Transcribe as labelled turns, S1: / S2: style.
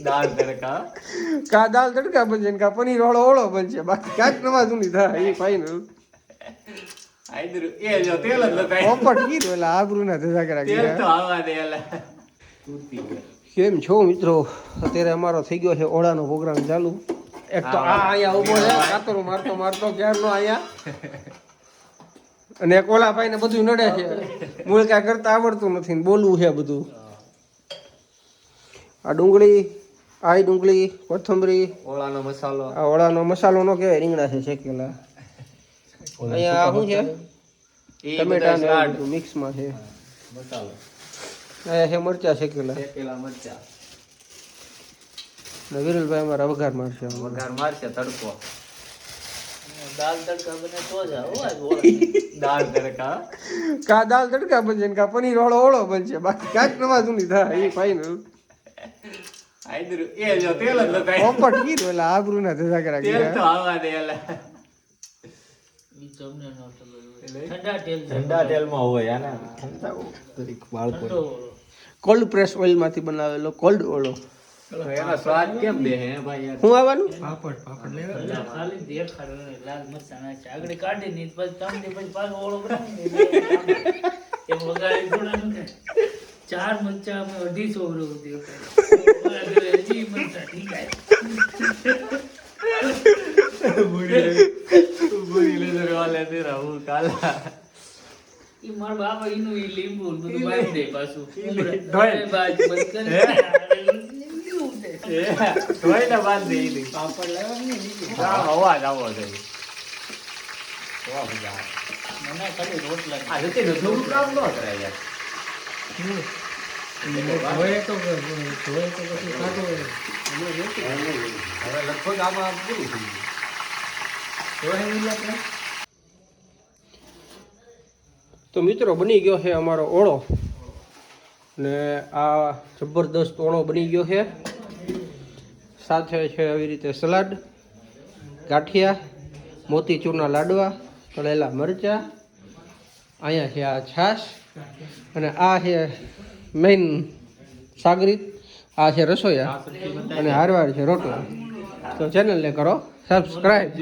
S1: દાળ તડકા
S2: કા દાળ તડકા બનશે ને કા પનીર વાળો ઓળો બનશે, બાકી કાંઈક નવા જૂની થાય એ ફાઈનલ.
S1: આઈદરું એ જો તેલ જ લગાય
S2: પોપટ કીધું એટલે આબરૂ ના ધજા કરા
S1: તેલ તો
S2: ગયા.
S1: આવા દે એલા તૂટી ગયો.
S2: કેમ છો મિત્રો? અત્યારે અમારો થઈ ગયો છે ઓળાનો પ્રોગ્રામ ચાલુ. એક તો આ અહીંયા ઊભો છે કાતરું મારતો મારતો ક્યારનો અહીંયા, અને એક ઓલા ભાઈ ને બધું નડે છે, મૂળ કાંઈ કરતા આવડતું નથી ને બોલવું છે બધું. આ ડુંગળી, આ ડુંગળી, કોથમરી,
S1: ઓળાનો મસાલો,
S2: આ ઓળાનો મસાલો નો કહેવાય, રીંગણા છે શેકેલા. અહીંયા શું છે? ટમેટા ને એવું બધું મિક્સમાં છે.
S1: મસાલો
S2: અહીંયા છે મરચા શેકેલા.
S1: શેકેલા મરચા.
S2: ને વિરલભાઈ અમારા વઘાર મારશે.
S1: વઘાર મારશે તડકો.
S3: દાળ તડકા બને તો જ
S1: દાળ તડકા
S2: કા દાળ તડકા બનશે ને કા પનીર વાળો ઓળો બનશે, બાકી કાંઈક નવા જૂની થાય એ ફાઈનલ.
S1: આઈદરું એ જો તેલ જ લગાય
S2: પોપટ કીધું એટલે આબરૂ ના ધજા કરા
S1: તેલ તો
S2: ગયા.
S1: આવા દે એલા
S3: તમને ન ખબર હોય. ઠંડા તેલ
S1: ઠંડા તેલમાં હોય આના ઠંડા બાળકો
S2: કોલ્ડ પ્રેસ ઓઇલ માંથી બનાવેલો કોલ્ડ ઓળો.
S1: એનો સ્વાદ કેમ બે હે ભાઈ યાર?
S2: શું આવવાનું?
S3: ખાલી દેખાડો ને લાલ મરચાં નાખે આગળ કાઢી ને પછી તમને પછી પાછો ઓળો બનાવી એમ વગાડી થોડા ને 4 મરચાં અમે 250 રૂપિયા હજી મરચાં ઠીકાય
S1: બુરી લેદર વાલે તેરા હું કાલા
S3: ઈ મારા બાપા ઈનું ઈ લીંબુ ને બધું બાંધી દે પાછું
S1: ધોઈ.
S3: બાજ બંધ કરી
S1: ધોઈ ને બાંધ દે ઈ
S3: પાપડ લાવવા નહીં
S1: અવાજ આવો છે વાહ મજા આવે.
S3: મને ખાલી રોટલા
S1: આ રીતે થોડું કામ ન કરાય યાર હવે લગભગ આમાં પૂરું થઈ ગયું.
S2: તો મિત્રો બની ગયો છે અમારો ઓળો, ને આ જબરદસ્ત ઓળો બની ગયો છે. સાથે છે આવી રીતે સલાડ, ગાંઠિયા, મોતીચૂરના લાડવા, તળેલા મરચા, અહીંયા છે આ છાશ, અને આ છે મેઇન સાગરીત, આ છે રસોઈયા, અને હારવાર છે રોટલા. તો ચેનલને કરો સબસ્ક્રાઈબ.